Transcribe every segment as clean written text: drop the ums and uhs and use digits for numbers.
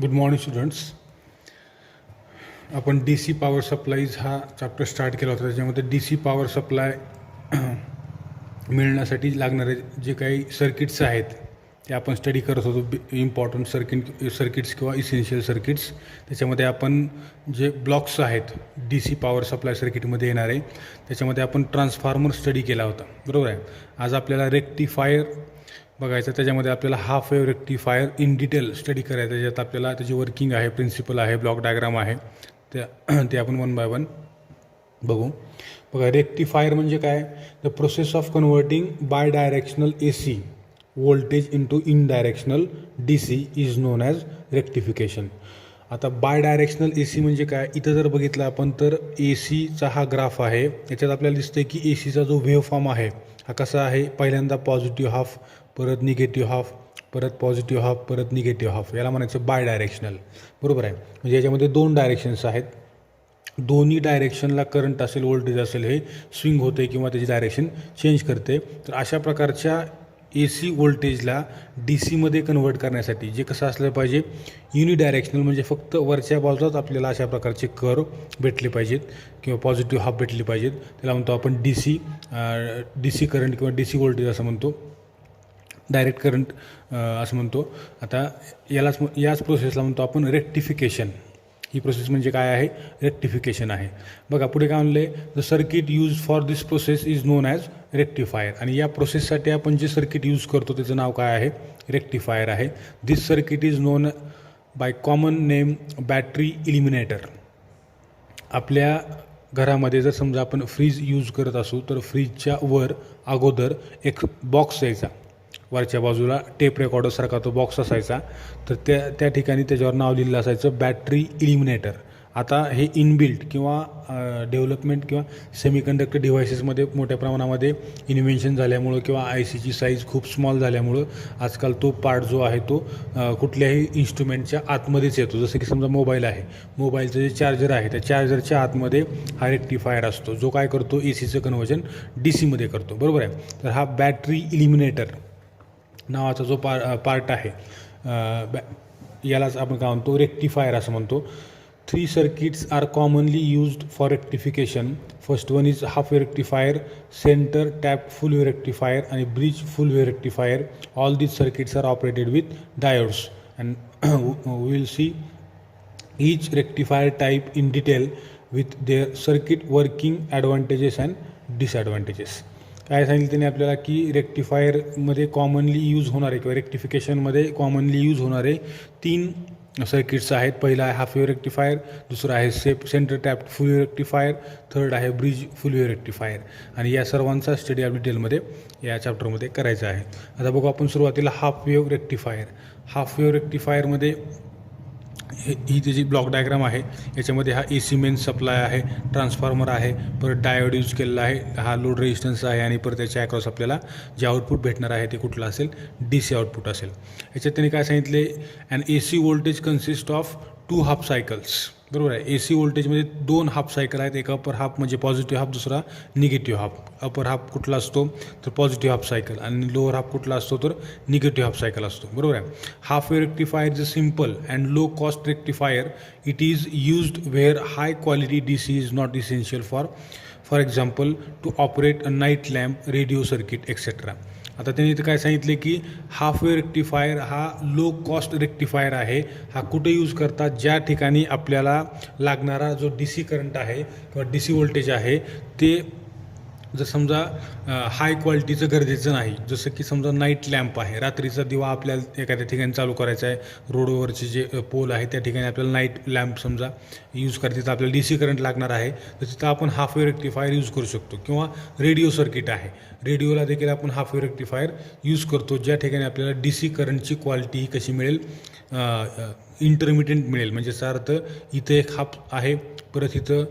Good morning students. आपण D C power supplies हा chapter start केला होता. त्याच्यामध्ये डी सी पॉवर सप्लाय मिळण्यासाठी लागणारे जे काही सर्किट्स आहेत ते आपण स्टडी करत होतो. इम्पॉर्टंट सर्किट्स किंवा इसेन्शियल सर्किट्स. त्याच्यामध्ये आपण जे ब्लॉक्स आहेत डी सी पॉवर सप्लाय सर्किटमध्ये येणारे त्याच्यामध्ये आपण ट्रान्सफॉर्मर स्टडी केला होता, बरोबर आहे. आज आपल्याला रेक्टिफायर बघायचं. त्याच्यामध्ये आपल्याला half wave rectifier in detail study करायचं. त्याच्यात आपल्याला त्याची वर्किंग आहे, प्रिन्सिपल आहे, ब्लॉक डायग्राम आहे, ते आपण वन बाय वन बघू. बघा, रेक्टिफायर म्हणजे काय? The process of converting bidirectional A C voltage into unidirectional D C is known as rectification. आता बाय डायरेक्शनल ए सी म्हणजे काय? इथं जर बघितलं आपण तर ए सीचा हा ग्राफ आहे. याच्यात आपल्याला दिसतंय की ए सीचा जो वेव्ह फॉर्म आहे हा कसा आहे? पहिल्यांदा पॉझिटिव्ह हाफ, परत निगेटिव्ह हाफ, परत पॉझिटिव्ह हाफ, परत निगेटिव्ह हाफ. याला म्हणायचं बाय डायरेक्शनल, बरोबर आहे. म्हणजे याच्यामध्ये दोन डायरेक्शन्स आहेत. दोन्ही डायरेक्शनला करंट असेल, व्होल्टेज असेल, हे स्विंग होते किंवा त्याची डायरेक्शन चेंज करते. तर अशा प्रकारच्या ए सी व्होल्टेजला डी सीमध्ये कन्व्हर्ट करण्यासाठी जे कसं असलं पाहिजे? युनिडायरेक्शनल, म्हणजे फक्त वरच्या बाजूलाच आपल्याला अशा प्रकारचे कर्व भेटले पाहिजेत किंवा पॉझिटिव्ह हाफ भेटले पाहिजेत. त्याला म्हणतो आपण डी सी करंट किंवा डी सी व्होल्टेज असं म्हणतो, डायरेक्ट करंट असं म्हणतो. आता याच प्रोसेसला म्हणतो आपण रेक्टिफिकेशन. ही प्रोसेस म्हणजे काय आहे? रेक्टिफिकेशन आहे. बघा पुढे काय म्हणलं आहे? The circuit use for this process is known as rectifier. आणि या प्रोसेससाठी आपण जे सर्किट यूज करतो त्याचं नाव काय आहे? रेक्टिफायर आहे. This circuit is known by common name battery eliminator. आपल्या घरामध्ये जर समजा आपण फ्रीज यूज करत असू तर फ्रीजच्या वर अगोदर एक बॉक्स यायचा, वरच्या बाजूला टेप रेकॉर्डरसारखा तो बॉक्स असायचा. तर त्या ठिकाणी त्याच्यावर नाव लिहिलं असायचं बॅटरी इलिमिनेटर. आता हे इनबिल्ट किंवा डेव्हलपमेंट किंवा सेमीकंडक्टर डिव्हायसेसमध्ये मोठ्या प्रमाणामध्ये इन्व्हेन्शन झाल्यामुळं किंवा आय सीची साईज खूप स्मॉल झाल्यामुळं आजकाल तो पार्ट जो आहे तो कुठल्याही इन्स्ट्रुमेंटच्या आतमध्येच येतो. जसं की समजा मोबाईल आहे, मोबाईलचं जे चार्जर आहे त्या चार्जरच्या आतमध्ये हा रेक्टिफायर असतो, जो काय करतो? ए सीचं कन्व्हर्जन डी सीमध्ये करतो, बरोबर आहे. तर हा बॅटरी इलिमिनेटर नावाचा जो पार्ट आहे यालाच आपण काय म्हणतो? रेक्टिफायर असं म्हणतो. 3 circuits are commonly used for rectification. First one is half wave rectifier, centre tap full wave rectifier आणि bridge full wave rectifier. All these circuits are operated with diodes and we will see each rectifier type in detail with their circuit working advantages and disadvantages. काय सांगितलं त्याने आपल्याला की रेक्टिफायरमध्ये commonly use होणारे किंवा रेक्टिफिकेशनमध्ये commonly use होणारे 3 circuits आहेत. पहिला आहे हाफ वेव्ह रेक्टिफायर, दुसरा आहे centre tap full wave rectifier, third आहे ब्रिज फुल वेव्ह रेक्टिफायर. आणि या सर्वांचा स्टडी आप डिटेलमध्ये या चॅप्टरमध्ये करायचा आहे. आता बघू आपण सुरुवातीला half wave rectifier. Half wave रेक्टिफायरमध्ये ही त्याची ब्लॉक डायग्राम आहे. याच्यामध्ये हा ए सी मेन सप्लाय आहे, ट्रान्सफॉर्मर आहे, परत डायोड यूज केलेला आहे, हा लोड रेजिस्टन्स आहे आणि परत त्याच्या अक्रॉस आपल्याला जे आउटपुट भेटणार आहे ते कुठलं असेल? डी सी आउटपुट असेल. याच्यात त्यांनी काय सांगितले? And A C voltage consist of 2 half cycles, बरोबर आहे. ए सी व्होल्टेजमध्ये 2 हाफ सायकल आहेत. एक अपर हाफ म्हणजे पॉझिटिव्ह हाफ, दुसरा निगेटिव्ह हाफ. अपर हाफ कुठला असतो? तर पॉझिटिव्ह हाफ सायकल. आणि लोअर हाफ कुठला असतो? तर निगेटिव्ह हाफ सायकल असतो, बरोबर आहे. Half wave rectifier is a simple and low cost rectifier. It is used where high quality D C is not essential for example to operate a night lamp, radio circuit etcetera. आता त्यांनी इथं काय सांगितले की half wave rectifier हा low cost rectifier आहे. हा कुठे यूज करतात? ज्या ठिकाणी आपल्याला लागणारा जो डी सी करंट आहे किंवा डी सी व्होल्टेज आहे ते जर समजा हाय क्वालिटीचं गरजेचं नाही. जसं की समजा नाईट लॅम्प आहे, रात्रीचा दिवा आपल्याला एखाद्या ठिकाणी चालू करायचा आहे, रोडवरचे जे पोल आहे त्या ठिकाणी आपल्याला नाईट लॅम्प समजा यूज करायचं, तिथं आपल्याला डी सी करंट लागणार आहे, तर तिथं आपण हाफ वेव्ह रेक्टिफायर यूज करू शकतो. किंवा रेडिओ सर्किट आहे, रेडिओला देखील आपण हाफ वेव्ह रेक्टिफायर यूज करतो, ज्या ठिकाणी आपल्याला डी सी करंटची क्वालिटी ही कशी मिळेल? इंटरमिडिएंट मिळेल. म्हणजे याचा अर्थ इथं एक हाफ आहे, परत इथं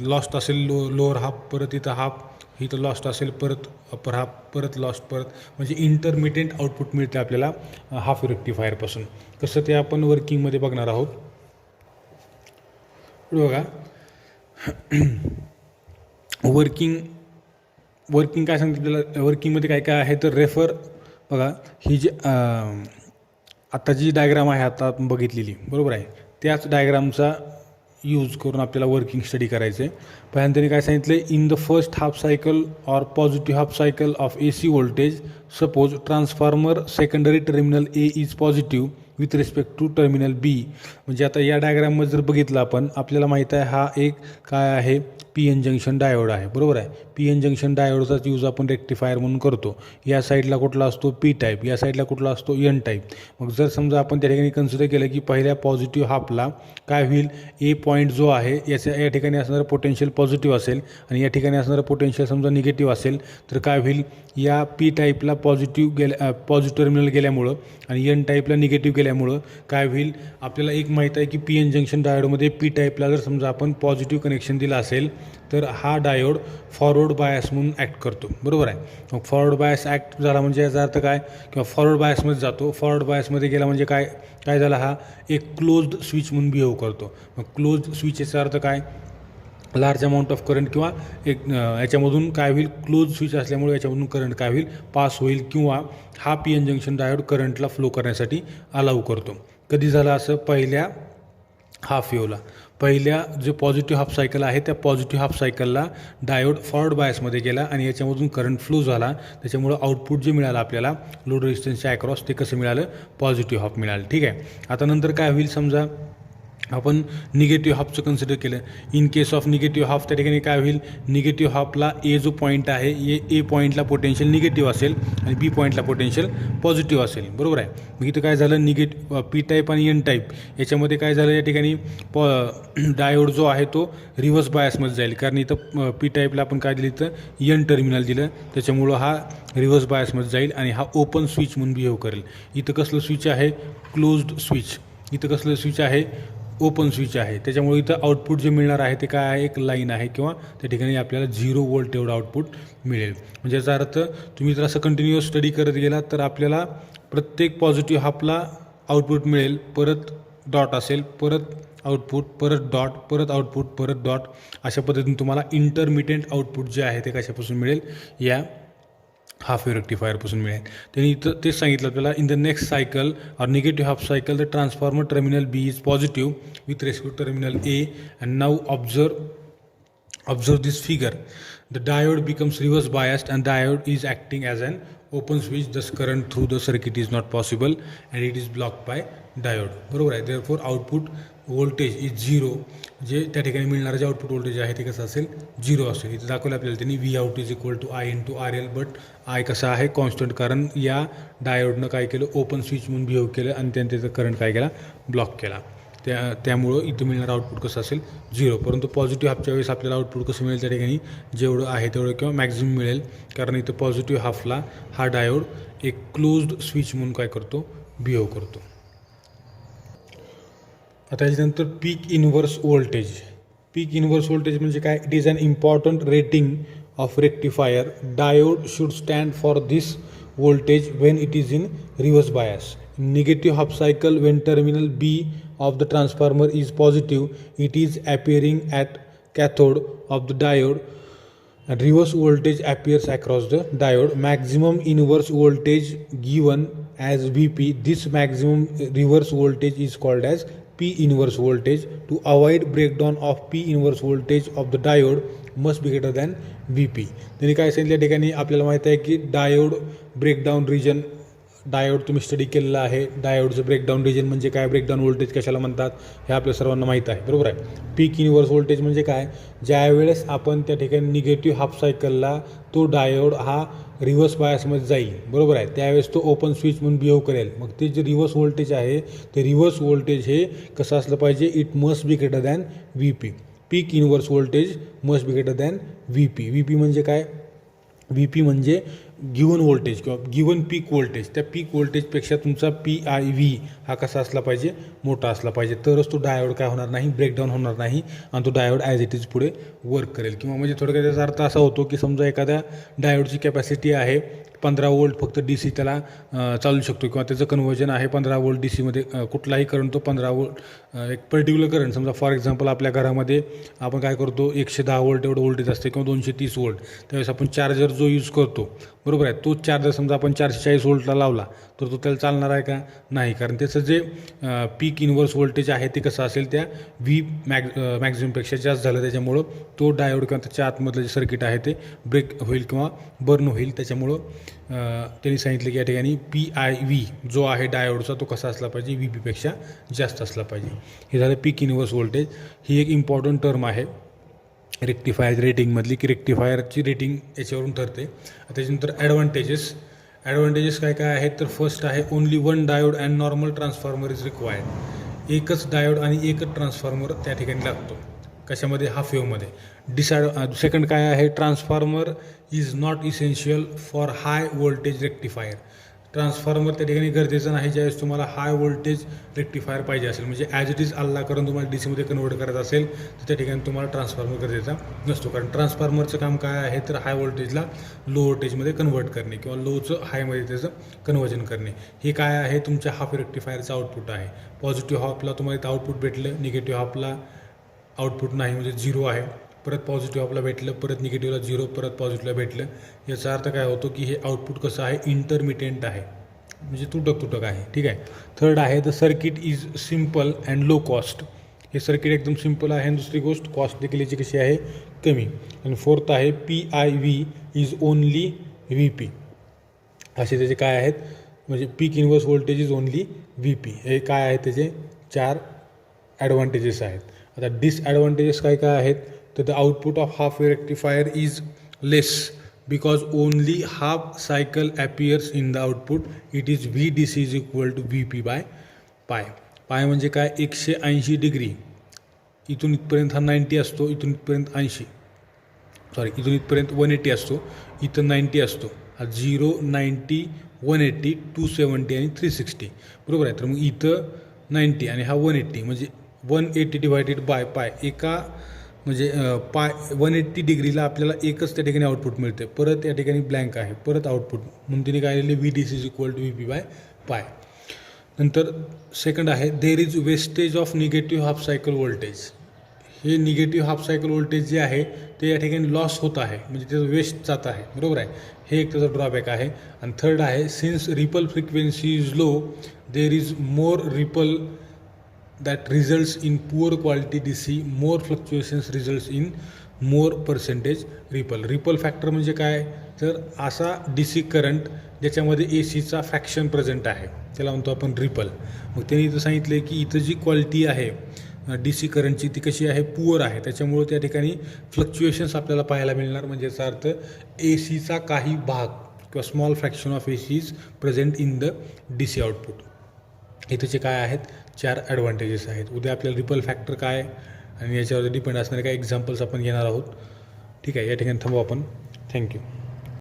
लॉस्ट असेल लोअर हाफ, परत इथं हाफ, इथं लॉस्ट असेल, परत अपर हाफ, परत लॉस्ट, परत म्हणजे इंटरमिडिएंट आउटपुट मिळते आपल्याला हाफ रेक्टिफायरपासून. कसं ते आपण वर्किंगमध्ये बघणार आहोत. बघा वर्किंग काय सांगते आपल्याला? वर्किंगमध्ये काय काय आहे तर बघा ही जी आता जी डायग्राम आहे आता आपण बघितलेली बरोबर आहे, त्याच डायग्रामचा यूज करून आपल्याला वर्किंग स्टडी करायचं आहे. पहिल्यांदा त्यांनी काय सांगितलं, in the first half cycle or positive half cycle of AC voltage suppose transformer secondary terminal A is positive with respect to terminal B. म्हणजे आता या डायग्राममध्ये जर बघितलं आपण, आपल्याला माहीत आहे हा एक काय आहे, PN जंक्शन डायोड आहे बरोबर आहे. PN जंक्शन डायोडचाच यूज आपण रेक्टिफायर म्हणून करतो. या साईडला कुठला असतो, P टाईप, या साईडला कुठला असतो, N टाईप. मग जर समजा आपण त्या ठिकाणी कन्सिडर केलं की पहिल्या पॉझिटिव्ह हाफला काय होईल, A पॉईंट जो आहे या ठिकाणी असणारं पोटेन्शियल पॉझिटिव्ह असेल आणि या ठिकाणी असणारं पोटेन्शियल समजा निगेटिव्ह असेल, तर काय होईल, या P टाईपला पॉझिटिव्ह टर्मिनल गेल्यामुळं आणि N टाईपला निगेटिव्ह गेल्यामुळं काय होईल, आपल्याला एक माहीत आहे की PN जंक्शन डायोडमध्ये P टाईपला जर समजा आपण पॉझिटिव्ह कनेक्शन दिलं असेल तर हा डायोड फॉरवर्ड बायस म्हणून ॲक्ट करतो बरोबर आहे. मग फॉरवर्ड बायस ॲक्ट झाला म्हणजे याचा अर्थ काय, किंवा फॉरवर्ड बायसमध्ये जातो. फॉरवर्ड बायसमध्ये गेला म्हणजे काय काय झाला, हा एक क्लोज्ड स्विच म्हणून बिहेव करतो. मग क्लोज्ड स्विच याचा अर्थ काय, लार्ज अमाऊंट ऑफ करंट किंवा एक याच्यामधून काय होईल, क्लोज स्विच असल्यामुळे याच्यामधून करंट काय होईल, पास होईल, किंवा हा PN जंक्शन डायोड करंटला फ्लो करण्यासाठी अलाउ करतो. कधी झालं असं, पहिल्या हाफ वेवला, पहिल्या जे पॉझिटिव्ह हाफ सायकल आहे त्या पॉझिटिव्ह हाफ सायकलला डायोड फॉरवर्ड बायसमध्ये गेला आणि याच्यामधून करंट फ्लो झाला. त्याच्यामुळं आउटपुट जे मिळालं आपल्याला लोड रेजिस्टन्सच्या अक्रॉस ते कसं मिळालं, पॉझिटिव्ह हाफ मिळालं. ठीक आहे. आता नंतर काय होईल, समजा आपण निगेटिव्ह हाफचं कन्सिडर केलं. In case of negative half त्या ठिकाणी काय होईल, निगेटिव्ह हाफला A जो पॉईंट आहे, A पॉईंटला पोटेन्शियल निगेटिव्ह असेल आणि B पॉईंटला पोटेन्शियल पॉझिटिव्ह असेल बरोबर आहे. मग इथं काय झालं, P टाईप आणि N टाईप याच्यामध्ये काय झालं, या ठिकाणी डायोड जो आहे तो रिव्हर्स बायसमध्ये जाईल, कारण इथं P टाईपला आपण काय दिलं, इथं N टर्मिनल दिलं, त्याच्यामुळं हा रिव्हर्स बायसमध्ये जाईल आणि हा ओपन स्विच म्हणून बिहेव करेल. इथं कसलं स्विच आहे, क्लोज्ड स्विच. इथं कसलं स्विच आहे, ओपन स्विच आहे. त्याच्यामुळे इथं आउटपुट जे मिळणार आहे ते काय आहे, एक लाईन आहे, किंवा त्या ठिकाणी आपल्याला 0 व्होल्ट एवढं आउटपुट मिळेल. म्हणजे याचा अर्थ तुम्ही जर असं कंटिन्युअस स्टडी करत गेला तर आपल्याला प्रत्येक पॉझिटिव्ह हाफला आउटपुट मिळेल, परत डॉट असेल, परत आउटपुट, परत डॉट, परत आउटपुट, परत डॉट. अशा पद्धतीने तुम्हाला इंटरमिडिएट आउटपुट जे आहे ते कशापासून मिळेल, या हाफ वेव रेक्टिफायरपासून मिळेल. त्यांनी इथं तेच सांगितलं आपल्याला, in the next cycle or negative half cycle the transformer terminal B is positive with respect to terminal A. And now observe this figure. The diode becomes reverse biased and diode is acting as an open switch, thus current through the circuit is not possible and it is blocked by diode बरोबर आहे. therefore output voltage is 0. जे त्या ठिकाणी मिळणारं जे output voltage आहे ते कसं असेल, 0 असेल. इथे दाखवलं आपल्याला त्यांनी Vout is equal to I into RL, but I कसा आहे, कॉन्स्टंट, कारण या डायोडनं काय केलं, ओपन स्विच म्हणून बिहेव केलं आणि त्याने त्याचा करंट काय केला, ब्लॉक केला. त्यामुळं इथं मिळणारं आउटपुट कसं असेल, 0. परंतु पॉझिटिव्ह हाफच्या वेळेस आपल्याला आउटपुट कसं मिळेल, त्या ठिकाणी जेवढं आहे तेवढं किंवा मॅक्झिमम मिळेल, कारण इथं पॉझिटिव्ह हाफला हा डायोड एक क्लोज्ड स्विच म्हणून काय करतो, बिहेव करतो. आता याच्यानंतर peak inverse voltage. Peak inverse voltage म्हणजे काय, it is an important rating of rectifier. Diode should stand for this voltage when it is in reverse bias. In negative half cycle, when terminal B of the transformer is positive, it is appearing at cathode of the diode and reverse voltage appears across the diode. Maximum inverse voltage given as Vp. This maximum reverse voltage is called as P inverse voltage. To avoid breakdown of P inverse voltage of the diode must be greater than VP. त्यांनी काय सांगितलं, या ठिकाणी आपल्याला माहीत आहे की diode breakdown region, diode तुम्ही स्टडी केलेला आहे. डायोडचं ब्रेकडाऊन रिजन म्हणजे काय, ब्रेकडाऊन व्होल्टेज कशाला म्हणतात हे आपल्या सर्वांना माहीत आहे बरोबर आहे. पीक इनव्हर्स व्होल्टेज म्हणजे काय, ज्यावेळेस आपण त्या ठिकाणी निगेटिव्ह हाफ सायकलला तो डायोड हा रिव्हर्स बायसमध्ये जाईल बरोबर आहे, त्यावेळेस तो ओपन स्विच म्हणून बिहेव करेल. मग ते जे रिव्हर्स व्होल्टेज आहे ते रिव्हर्स व्होल्टेज हे कसं असलं पाहिजे, it must be greater than VP. Peak inverse voltage must be greater than VP. VP म्हणजे काय, VP म्हणजे गिवन व्होल्टेज किंवा गिवन पीक व्होल्टेज. त्या पीक व्होल्टेजपेक्षा तुमचा PIV हा कसा असला पाहिजे, मोठा असला पाहिजे, तरच तो डायोड काय होणार नाही, ब्रेकडाऊन होणार नाही आणि तो डायोड ॲज इट इज पुढे वर्क करेल. किंवा म्हणजे थोडक्यात त्याचा अर्थ असा होतो की समजा एखाद्या डायोडची कॅपॅसिटी आहे 15 वोल्ट फक्त डी सी त्याला चालू शकतो किंवा त्याचं कन्व्हर्जन आहे 15 वोल्ट डी सीमध्ये. कुठलाही करंट तो 15 वोल्ट एक पर्टिक्युलर करंट समजा फॉर एक्झाम्पल आपल्या घरामध्ये आपण काय करतो 110 वोल्ट एवढं वोल्टेज असते किंवा 230 वोल्ट, त्यावेळेस आपण चार्जर जो यूज करतो बरोबर आहे, तोच चार्जर समजा आपण 440 वोल्टला लावला तर तो त्याला चालणार आहे का? नाही, कारण त्याचं जे पीक इन्व्हर्स व्होल्टेज आहे ते कसं असेल त्या व्ही मॅक्झिममपेक्षा जास्त झालं, त्याच्यामुळं तो डायोड किंवा त्याच्या आतमधलं जे सर्किट आहे ते ब्रेक होईल किंवा बर्न होईल. त्याच्यामुळं त्यांनी सांगितलं की या ठिकाणी PIV जो आहे डायोडचा तो कसा असला पाहिजे, VP जास्त असला पाहिजे. हे झालं पीक इन्व्हर्स व्होल्टेज. ही एक इम्पॉर्टंट टर्म आहे रेक्टिफायर रेटिंगमधली की रेक्टिफायरची रेटिंग याच्यावरून ठरते. त्याच्यानंतर ॲडव्हान्टेजेस काय काय आहेत तर फर्स्ट आहे only one diode and normal transformer is required. एकच डायोड आणि एकच ट्रान्सफॉर्मर त्या ठिकाणी लागतो कशामध्ये, हाफ वेव्हमध्ये. सेकंड काय आहे transformer is not essential for high voltage rectifier. Transformer त्या ठिकाणी गरजेचं नाही ज्यावेळेस तुम्हाला हाय व्होल्टेज रेक्टिफायर पाहिजे असेल, म्हणजे ॲज इट इज अल्ला करून तुम्हाला डी सीमध्ये कन्वर्ट करायचं असेल तर त्या ठिकाणी तुम्हाला ट्रान्सफॉर्मर गरजेचा नसतो. कारण ट्रान्सफॉर्मरचं काम काय आहे तर हाय व्होल्टेजला लो व्होल्टेजमध्ये कन्वर्ट करणे किंवा लोचं हायमध्ये त्याचं कन्वर्जन करणे. हे काय आहे तुमच्या हाफ रेक्टिफायरचं आउटपुट आहे. पॉझिटिव्ह हाफला तुम्हाला इथं आउटपुट भेटलं, निगेटिव्ह हाफला आउटपुट नाही म्हणजे 0 आहे. परत पॉझिटिव्ह आपला भेटलं, परत निगेटिव्हला 0, परत पॉझिटिव्हला भेटलं. याचा अर्थ काय होतो की हे आउटपुट कसं आहे इंटरमिटेंट आहे, म्हणजे तुटक आहे. ठीक आहे. थर्ड आहे the circuit is simple and low cost. हे सर्किट एकदम सिम्पल आहे आणि दुसरी गोष्ट कॉस्ट देखील याची कशी आहे कमी. आणि फोर्थ आहे PIV इज ओनली VP. असे त्याचे काय आहेत म्हणजे peak inverse voltage is only VP. हे काय आहे त्याचे 4 ॲडव्हान्टेजेस आहेत. आता डिसॲडव्हान्टेजेस काय काय आहेत तर the output of half wave rectifier is less because only half cycle appears in the output. It is VDC is equal to VP/पाय. पाय म्हणजे काय 180 डिग्री. इथून इथपर्यंत हा 90 असतो, इथून इथपर्यंत 80 इथून इथपर्यंत 180 असतो, इथं 90 असतो. हा 0, 90, 180, 270 आणि 360 बरोबर आहे. तर मग इथं 90 आणि हा 180 म्हणजे 180 डिवायडेड बाय पाय. एका म्हणजे पाय 180 डिग्रीला आपल्याला एकच त्या ठिकाणी आउटपुट मिळते. परत या ठिकाणी ब्लँक आहे, परत आउटपुट म्हणून तिने काय लिहिले VDC इज इक्वल टू VP/पाय. नंतर सेकंड आहे there is wastage of negative half cycle voltage. हे निगेटिव्ह हाफ सायकल व्होल्टेज जे आहे ते या ठिकाणी लॉस होत आहे, म्हणजे त्याचं वेस्ट जात आहे बरोबर आहे. हे एक त्याचा ड्रॉबॅक आहे. आणि थर्ड आहे since ripple frequency is low there is more ripple that results in poor quality DC, more fluctuations results in more percentage ripple. Ripple factor म्हणजे काय तर असा DC करंट ज्याच्यामध्ये ACचा फ्रॅक्शन प्रेझेंट आहे त्याला म्हणतो आपण रिपल. मग त्यांनी इथं सांगितलं की इथं जी क्वालिटी आहे DC करंटची ती कशी आहे पुअर आहे, त्याच्यामुळं त्या ठिकाणी फ्लक्च्युएशन्स आपल्याला पाहायला मिळणार. म्हणजे याचा अर्थ ACचा काही भाग किंवा small fraction of AC is present in the DC output. हे त्याचे काय आहेत 4 ॲडव्हान्टेजेस आहेत. उद्या आपल्याला रिपल फॅक्टर काय आणि याच्यावर डिपेंड असणारे काही एक्झाम्पल्स आपण घेणार आहोत. ठीक आहे, या ठिकाणी थांबू आपण. थँक्यू.